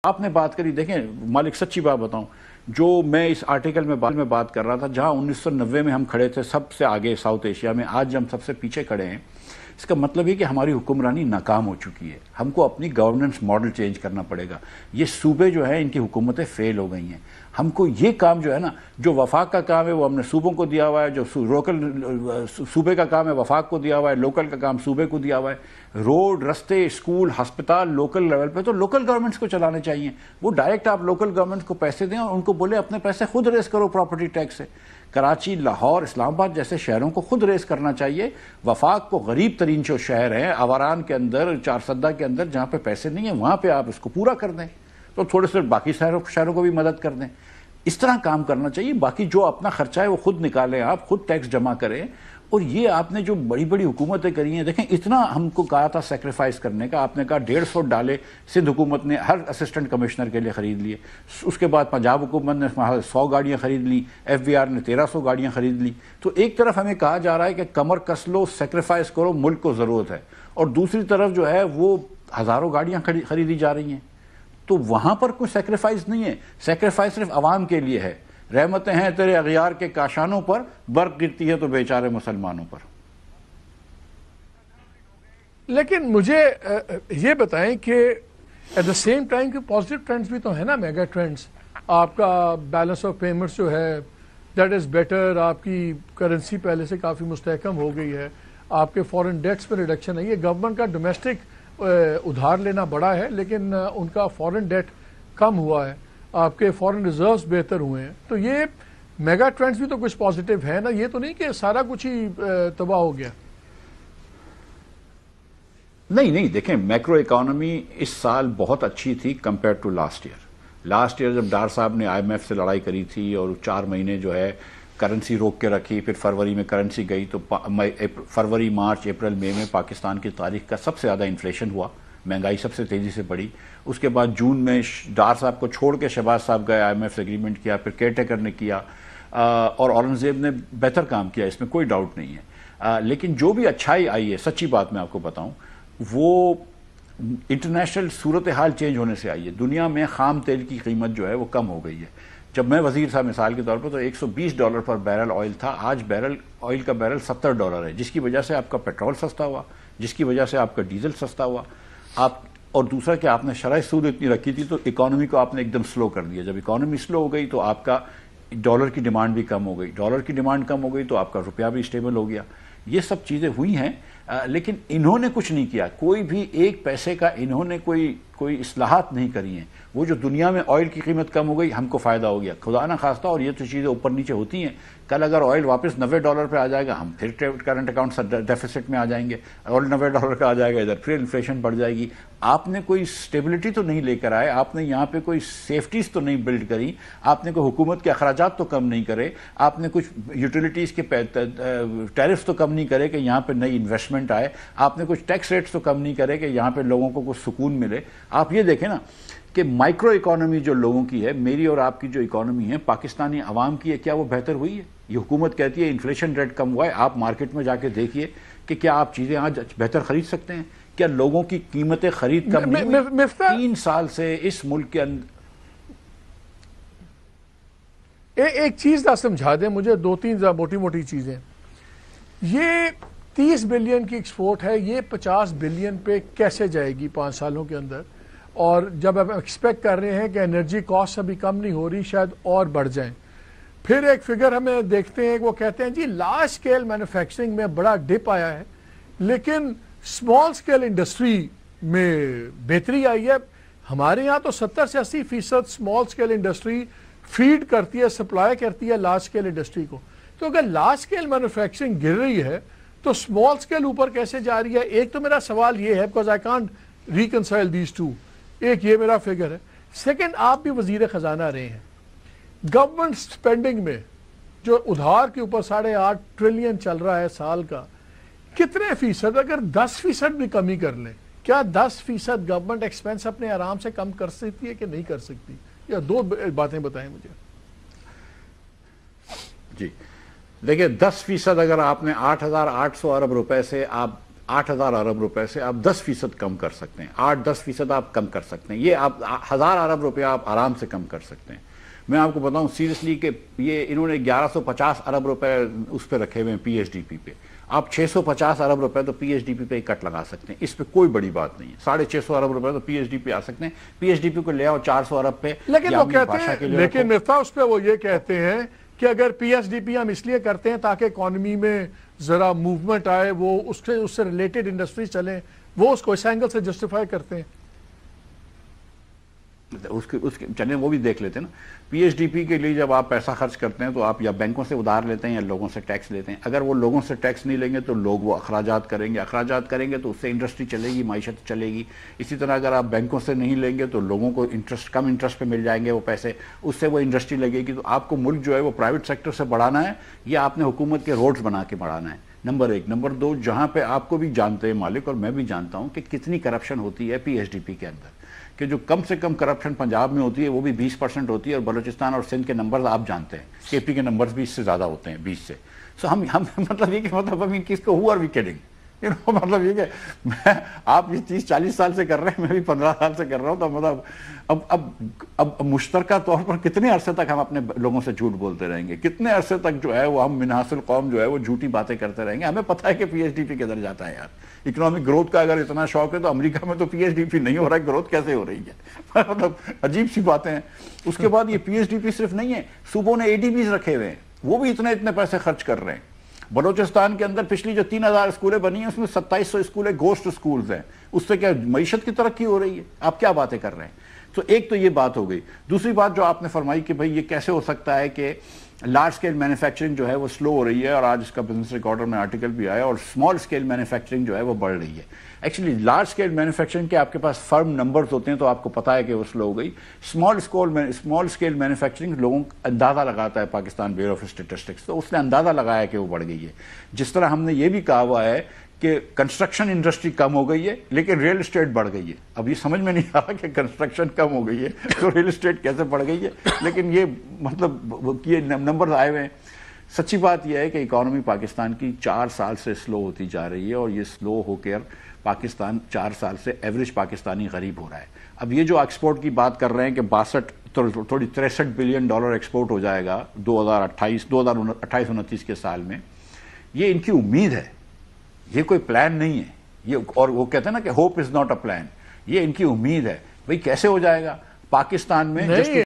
آپ نے بات کری، دیکھیں مالک سچی بات بتاؤں، جو میں اس آرٹیکل میں بات کر رہا تھا، جہاں 1990 میں ہم کھڑے تھے سب سے آگے ساؤتھ ایشیا میں، آج ہم سب سے پیچھے کھڑے ہیں۔ اس کا مطلب یہ کہ ہماری حکمرانی ناکام ہو چکی ہے، ہم کو اپنی گورننس ماڈل چینج کرنا پڑے گا۔ یہ صوبے جو ہیں ان کی حکومتیں فیل ہو گئی ہیں، ہم کو یہ کام جو ہے نا، جو وفاق کا کام ہے وہ ہم نے صوبوں کو دیا ہوا ہے، جو صوبے کا کام ہے وفاق کو دیا ہوا ہے، لوکل کا کام صوبے کو دیا ہوا ہے۔ روڈ، رستے، اسکول، ہسپتال لوکل لیول پہ تو لوکل گورنمنٹس کو چلانے چاہیے۔ وہ ڈائریکٹ آپ لوکل گورنمنٹس کو پیسے دیں اور ان کو بولے اپنے پیسے خود ریز کرو پراپرٹی ٹیکس سے۔ کراچی، لاہور، اسلام آباد جیسے شہروں کو خود ریز کرنا چاہیے۔ وفاق کو غریب ترین جو شہر ہیں، آوران کے اندر، چارسدہ کے اندر، جہاں پہ پیسے نہیں ہیں وہاں پہ آپ اس کو پورا کر دیں، تو تھوڑے سے باقی شہروں کو بھی مدد کر دیں۔ اس طرح کام کرنا چاہیے۔ باقی جو اپنا خرچہ ہے وہ خود نکالیں، آپ خود ٹیکس جمع کریں۔ اور یہ آپ نے جو بڑی بڑی حکومتیں کری ہیں، دیکھیں اتنا ہم کو کہا تھا سیکریفائز کرنے کا، آپ نے کہا 150 ڈالے سندھ حکومت نے ہر اسسٹنٹ کمشنر کے لیے خرید لیے، اس کے بعد پنجاب حکومت نے 100 گاڑیاں خرید لی، ایف بی آر نے 1300 گاڑیاں خرید لی۔ تو ایک طرف ہمیں کہا جا رہا ہے کہ کمر کس لو، سیکریفائز کرو، ملک کو ضرورت ہے، اور دوسری طرف جو ہے وہ ہزاروں گاڑیاں خریدی جا رہی ہیں۔ تو وہاں پر کوئی سیکریفائز نہیں ہے، سیکریفائز صرف عوام کے لیے ہے۔ رحمتیں ہیں تیرے اغیار کے کاشانوں پر، برق گرتی ہے تو بیچارے مسلمانوں پر۔ لیکن مجھے یہ بتائیں کہ ایٹ دا سیم ٹائم کہ پازیٹیو ٹرینڈز بھی تو ہیں نا، میگا ٹرینڈز۔ آپ کا بیلنس آف پیمنٹس جو ہے دیٹ از بیٹر، آپ کی کرنسی پہلے سے کافی مستحکم ہو گئی ہے، آپ کے فورن ڈیٹس میں ریڈکشن ہے۔ یہ گورنمنٹ کا ڈومیسٹک ادھار لینا بڑا ہے، لیکن ان کا فورن ڈیٹ کم ہوا ہے، آپ کے فورن ریزروز بہتر ہوئے ہیں۔ تو یہ میگا ٹرینڈز بھی تو کچھ پازیٹیو ہے نا، یہ تو نہیں کہ سارا کچھ ہی تباہ ہو گیا۔ نہیں، دیکھیں میکرو اکانومی اس سال بہت اچھی تھی کمپیئر ٹو لاسٹ ایئر جب ڈار صاحب نے آئی ایم ایف سے لڑائی کری تھی اور 4 مہینے جو ہے کرنسی روک کے رکھی، پھر فروری میں کرنسی گئی، تو فروری، مارچ، اپریل، مئی میں پاکستان کی تاریخ کا سب سے زیادہ انفلیشن ہوا، مہنگائی سب سے تیزی سے بڑھی۔ اس کے بعد جون میں ڈار صاحب کو چھوڑ کے شہباز صاحب گئے، آئی ایم ایف سے اگریمنٹ کیا، پھر کیئر ٹیکر نے کیا، اور اورنگزیب نے بہتر کام کیا، اس میں کوئی ڈاؤٹ نہیں ہے۔ لیکن جو بھی اچھائی آئی ہے، سچی بات میں آپ کو بتاؤں، وہ انٹرنیشنل صورتحال چینج ہونے سے آئی ہے۔ دنیا میں خام تیل کی قیمت جو ہے وہ کم ہو گئی ہے۔ جب میں وزیر تھا مثال کے طور پر، تو $120 پر بیرل آئل تھا، آج آئل کا بیرل $70 ہے، جس کی وجہ سے آپ کا پیٹرول سستا ہوا، جس کی وجہ سے آپ کا ڈیزل سستا ہوا۔ اور دوسرا کہ آپ نے شرح سود اتنی رکھی تھی تو اکانومی کو آپ نے ایک دم سلو کر دیا۔ جب اکانومی سلو ہو گئی تو آپ کا ڈالر کی ڈیمانڈ بھی کم ہو گئی، ڈالر کی ڈیمانڈ کم ہو گئی تو آپ کا روپیہ بھی اسٹیبل ہو گیا۔ یہ سب چیزیں ہوئی ہیں، لیکن انہوں نے کچھ نہیں کیا، کوئی بھی ایک پیسے کا انہوں نے کوئی اصلاحات نہیں کری ہیں۔ وہ جو دنیا میں آئل کی قیمت کم ہو گئی، ہم کو فائدہ ہو گیا، خدا نہ خواستہ، اور یہ تو چیزیں اوپر نیچے ہوتی ہیں۔ کل اگر آئل واپس $90 پہ آ جائے گا، ہم پھر کرنٹ اکاؤنٹ ڈیفیسٹ میں آ جائیں گے، اور $90 کا آ جائے گا ادھر، پھر انفلیشن بڑھ جائے گی۔ آپ نے کوئی اسٹیبلٹی تو نہیں لے کر آئے، آپ نے یہاں پہ کوئی سیفٹیز تو نہیں بلڈ کری، آپ نے کوئی حکومت کے اخراجات تو کم نہیں کرے، آپ نے کچھ یوٹیلیٹیز کے ٹیرفز تو کم نہیں کرے کہ یہاں پہ نئی انویسٹمنٹ آئے، آپ نے کچھ ٹیکس ریٹس تو کم نہیں کرے کہ یہاں پہ لوگوں کو کچھ سکون ملے۔ آپ یہ دیکھیں نا کہ مائکرو اکانومی جو لوگوں کی ہے، میری اور آپ کی جو اکانومی ہے، پاکستانی عوام کی ہے، کیا وہ بہتر ہوئی ہے؟ یہ حکومت کہتی ہے انفلیشن ریٹ کم ہوا ہے، آپ مارکیٹ میں جا کے دیکھیے کہ کیا آپ چیزیں آج بہتر خرید سکتے ہیں؟ کیا لوگوں کی قیمتیں خرید کم نہیں ہوئی؟ 3 سال سے اس ملک کے اندر ایک چیز نہ سمجھا دیں مجھے، 2-3 موٹی چیزیں۔ یہ 30 بلین کی ایکسپورٹ ہے، یہ 50 بلین پہ کیسے جائے گی 5 سالوں کے اندر؟ اور جب ہم ایکسپیکٹ کر رہے ہیں کہ انرجی کاسٹ ابھی کم نہیں ہو رہی، شاید اور بڑھ جائیں۔ پھر ایک فگر ہمیں دیکھتے ہیں، وہ کہتے ہیں جی لارج سکیل مینوفیکچرنگ میں بڑا ڈپ آیا ہے، لیکن اسمال سکیل انڈسٹری میں بہتری آئی ہے۔ ہمارے یہاں تو 70 سے 80% اسمال سکیل انڈسٹری فیڈ کرتی ہے، سپلائی کرتی ہے لارج سکیل انڈسٹری کو۔ تو اگر لارج سکیل مینوفیکچرنگ گر رہی ہے تو اسمال سکیل اوپر کیسے جا رہی ہے؟ ایک تو میرا سوال یہ ہے، because I can't reconcile these two, ایک یہ میرا فگر ہے۔ سیکنڈ، آپ بھی وزیر خزانہ رہے ہیں، گورنمنٹ سپینڈنگ میں جو ادھار کے اوپر 8.5 ٹریلین چل رہا ہے سال کا، کتنے فیصد، اگر 10% بھی کمی کر لیں، کیا 10% گورنمنٹ ایکسپینس اپنے آرام سے کم کر سکتی ہے کہ نہیں کر سکتی؟ یا 2 باتیں بتائیں مجھے۔ جی دیکھیں، 10% اگر آپ نے 8,800 ارب روپے سے آپ 8,000 ارب روپے سے آپ 10% کم کر سکتے ہیں، 8-10% آپ کم کر سکتے ہیں، یہ آپ 1,000 ارب روپے آپ آرام سے کم کر سکتے ہیں۔ میں آپ کو بتاؤں سیریسلی کہ یہ انہوں نے 1150 ارب روپے اس پہ رکھے ہوئے ہیں پی ایچ ڈی پی پہ، آپ 650 ارب روپے تو پی ایچ ڈی پی پہ کٹ لگا سکتے ہیں، اس پہ کوئی بڑی بات نہیں ہے۔ 650 ارب روپے تو پی ایچ ڈی پی آ سکتے ہیں، پی ایچ ڈی پی کو لے آؤ 400 ارب پہ۔ لیکن وہ کہتے ہیں، لیکن مفتاح اس پہ وہ یہ کہتے ہیں کہ اگر پی ایس ڈی پی ہم اس لیے کرتے ہیں تاکہ اکانومی میں ذرا موومنٹ آئے، وہ اس سے ریلیٹڈ انڈسٹری چلیں، وہ اس کو اس اینگل سے جسٹیفائی کرتے ہیں۔ اس کے چلیں وہ بھی دیکھ لیتے ہیں نا، پی ایچ ڈی پی کے لیے جب آپ پیسہ خرچ کرتے ہیں تو آپ یا بینکوں سے ادھار لیتے ہیں یا لوگوں سے ٹیکس لیتے ہیں۔ اگر وہ لوگوں سے ٹیکس نہیں لیں گے تو لوگ وہ اخراجات کریں گے تو اس سے انڈسٹری چلے گی، معیشت چلے گی۔ اسی طرح اگر آپ بینکوں سے نہیں لیں گے تو لوگوں کو کم انٹرسٹ پہ مل جائیں گے وہ پیسے، اس سے وہ انڈسٹری لگے گی۔ تو آپ کو ملک جو ہے وہ پرائیویٹ سیکٹر سے بڑھانا ہے یا آپ نے حکومت کے روڈز بنا کے بڑھانا ہے، نمبر 1۔ نمبر 2، جہاں پہ آپ کو بھی جانتے ہیں مالک اور میں بھی جانتا ہوں کہ کتنی کرپشن ہوتی ہے پی ایچ ڈی پی کے اندر، کہ جو کم سے کم کرپشن پنجاب میں ہوتی ہے وہ بھی 20% ہوتی ہے، اور بلوچستان اور سندھ کے نمبرز آپ جانتے ہیں، کے پی کے نمبرز بھی اس سے زیادہ ہوتے ہیں 20 سے۔ سو ہم مطلب یہ کہ مطلب کس کو ہو آر وی کیڈنگ، مطلب یہ کہ آپ یہ 30-40 سال سے کر رہے ہیں، میں بھی 15 سال سے کر رہا ہوں، تو مطلب اب مشترکہ طور پر کتنے عرصے تک ہم اپنے لوگوں سے جھوٹ بولتے رہیں گے، کتنے عرصے تک جو ہے وہ ہم منحاص القوم جو ہے وہ جھوٹی باتیں کرتے رہیں گے۔ ہمیں پتہ ہے کہ پی ایچ ڈی پی کدھر جاتا ہے یار۔ اکنامک گروتھ کا اگر اتنا شوق ہے تو امریکہ میں تو پی ایچ ڈی پی نہیں ہو رہا ہے، گروتھ کیسے ہو رہی ہے؟ مطلب عجیب سی باتیں ہیں۔ اس کے بعد یہ پی ایچ ڈی پی صرف نہیں ہے، صوبوں نے اے ڈی بیز رکھے ہوئے ہیں، وہ بھی اتنے پیسے خرچ کر رہے ہیں۔ بلوچستان کے اندر پچھلی جو 3,000 اسکولیں بنی ہیں اس میں 2700 اسکولیں گوسٹ اسکولز ہیں، اس سے کیا معیشت کی ترقی ہو رہی ہے؟ آپ کیا باتیں کر رہے ہیں؟ تو ایک تو یہ بات ہو گئی۔ دوسری بات جو آپ نے فرمائی کہ بھئی یہ کیسے ہو سکتا ہے کہ لارج سکیل مینوفیکچرنگ جو ہے وہ سلو ہو رہی ہے، اور آج اس کا بزنس ریکارڈر میں آرٹیکل بھی آیا، اور اسمال سکیل مینوفیکچرنگ جو ہے وہ بڑھ رہی ہے۔ ایکچولی لارج سکیل مینوفیکچرنگ کے آپ کے پاس فرم نمبرز ہوتے ہیں تو آپ کو پتہ ہے کہ وہ سلو ہو گئی۔ اسمال سکیل مینوفیکچرنگ لوگوں کا اندازہ لگاتا ہے پاکستان بیورو آف اسٹیٹسٹکس، تو اس نے اندازہ لگایا کہ وہ بڑھ گئی ہے۔ جس طرح ہم نے یہ بھی کہا ہوا ہے کہ کنسٹرکشن انڈسٹری کم ہو گئی ہے لیکن ریل اسٹیٹ بڑھ گئی ہے۔ اب یہ سمجھ میں نہیں آ رہا کہ کنسٹرکشن کم ہو گئی ہے تو ریل اسٹیٹ کیسے بڑھ گئی ہے، لیکن یہ مطلب یہ نمبر آئے ہوئے ہیں۔ سچی بات یہ ہے کہ اکانومی پاکستان کی 4 سال سے سلو ہوتی جا رہی ہے، اور یہ سلو ہو کر پاکستان 4 سال سے ایوریج پاکستانی غریب ہو رہا ہے۔ اب یہ جو ایکسپورٹ کی بات کر رہے ہیں کہ 63 بلین ڈالر ایکسپورٹ ہو جائے گا 2028-29 کے سال میں، یہ ان کی امید ہے، یہ کوئی پلان نہیں ہے یہ، اور وہ کہتے ہیں نا کہ hope is not a plan, یہ ان کی امید ہے۔ بھئی کیسے ہو جائے گا؟ پاکستان میں